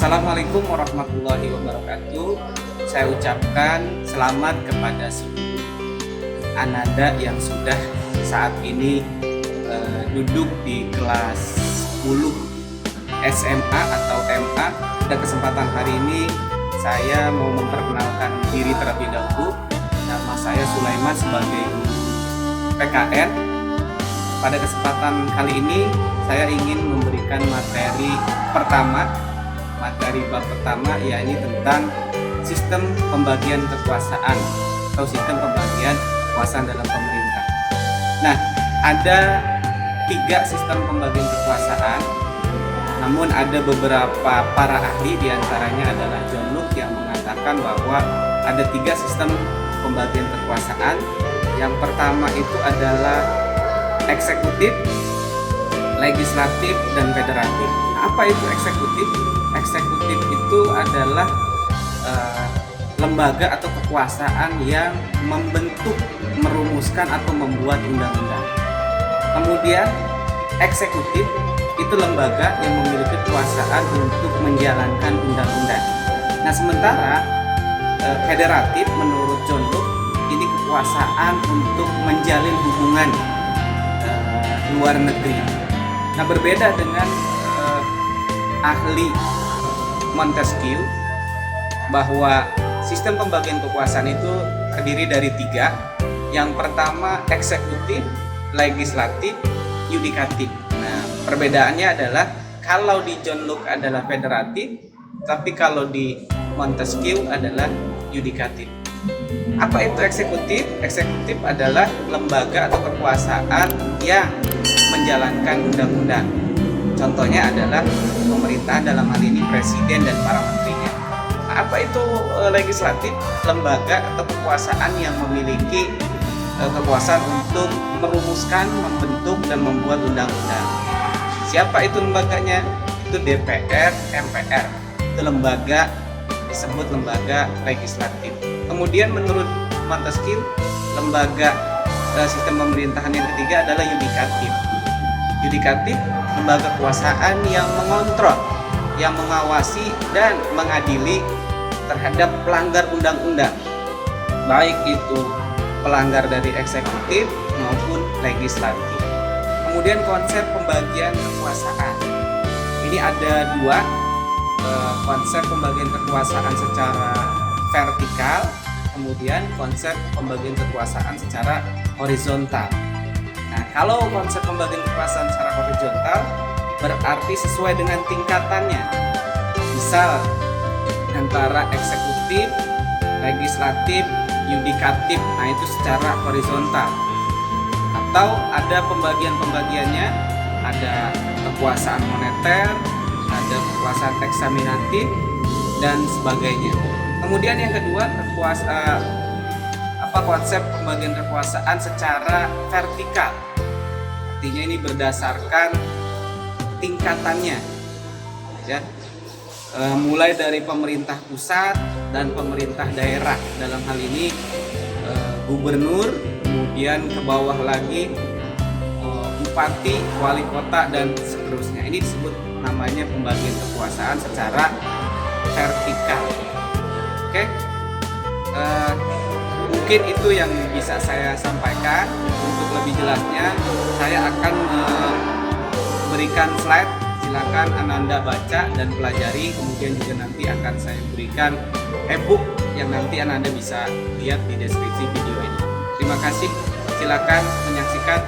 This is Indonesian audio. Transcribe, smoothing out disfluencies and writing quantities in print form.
Assalamualaikum warahmatullahi wabarakatuh. Saya ucapkan selamat kepada seluruh ananda yang sudah saat ini duduk di kelas 10 SMA atau MA. Pada kesempatan hari ini saya mau memperkenalkan diri terlebih dahulu. Nama saya Sulaiman sebagai PKN. Pada kesempatan kali ini saya ingin memberikan materi bab pertama, yakni tentang sistem pembagian kekuasaan atau sistem pembagian kekuasaan dalam pemerintah. Nah, ada 3 sistem pembagian kekuasaan, namun ada beberapa para ahli, diantaranya adalah John Locke, yang mengatakan bahwa ada 3 sistem pembagian kekuasaan. Yang pertama itu adalah eksekutif, legislatif, dan federatif. Apa itu eksekutif? Eksekutif itu adalah lembaga atau kekuasaan yang membentuk, merumuskan, atau membuat undang-undang. Kemudian eksekutif itu lembaga yang memiliki kekuasaan untuk menjalankan undang-undang. Nah, sementara federatif menurut John Locke ini kekuasaan untuk menjalin hubungan luar negeri. Nah, berbeda dengan ahli Montesquieu bahwa sistem pembagian kekuasaan itu terdiri dari 3. Yang pertama eksekutif, legislatif, yudikatif. Nah, perbedaannya adalah kalau di John Locke adalah federatif, tapi kalau di Montesquieu adalah yudikatif. Apa itu eksekutif? Eksekutif adalah lembaga atau kekuasaan yang menjalankan undang-undang. Contohnya adalah pemerintahan, dalam hal ini presiden dan para menterinya. Nah, apa itu legislatif? Lembaga atau kekuasaan yang memiliki kekuasaan untuk merumuskan, membentuk, dan membuat undang-undang. Siapa itu lembaganya? Itu DPR, MPR. Itu lembaga, disebut lembaga legislatif. Kemudian menurut Montesquieu, lembaga sistem pemerintahan yang ketiga adalah yudikatif. Yudikatif, lembaga kekuasaan yang mengontrol, yang mengawasi dan mengadili terhadap pelanggar undang-undang, baik itu pelanggar dari eksekutif maupun legislatif. Kemudian konsep pembagian kekuasaan. Ini ada 2 konsep pembagian kekuasaan secara vertikal, kemudian konsep pembagian kekuasaan secara horizontal. Nah, kalau konsep pembagian kekuasaan secara horizontal berarti sesuai dengan tingkatannya. Misal antara eksekutif, legislatif, yudikatif, nah itu secara horizontal. Atau ada pembagiannya, ada kekuasaan moneter, ada kekuasaan eksaminatif, dan sebagainya. Kemudian yang kedua, konsep pembagian kekuasaan secara vertikal. Artinya ini berdasarkan tingkatannya, ya. Mulai dari pemerintah pusat dan pemerintah daerah, dalam hal ini gubernur, kemudian ke bawah lagi bupati, wali kota, dan seterusnya. Ini disebut namanya pembagian kekuasaan secara vertikal. Oke, mungkin itu yang bisa saya sampaikan. Untuk lebih jelasnya saya akan berikan slide, silakan Ananda baca dan pelajari. Kemudian juga nanti akan saya berikan e-book yang nanti Ananda bisa lihat di deskripsi video ini. Terima kasih, silakan menyaksikan.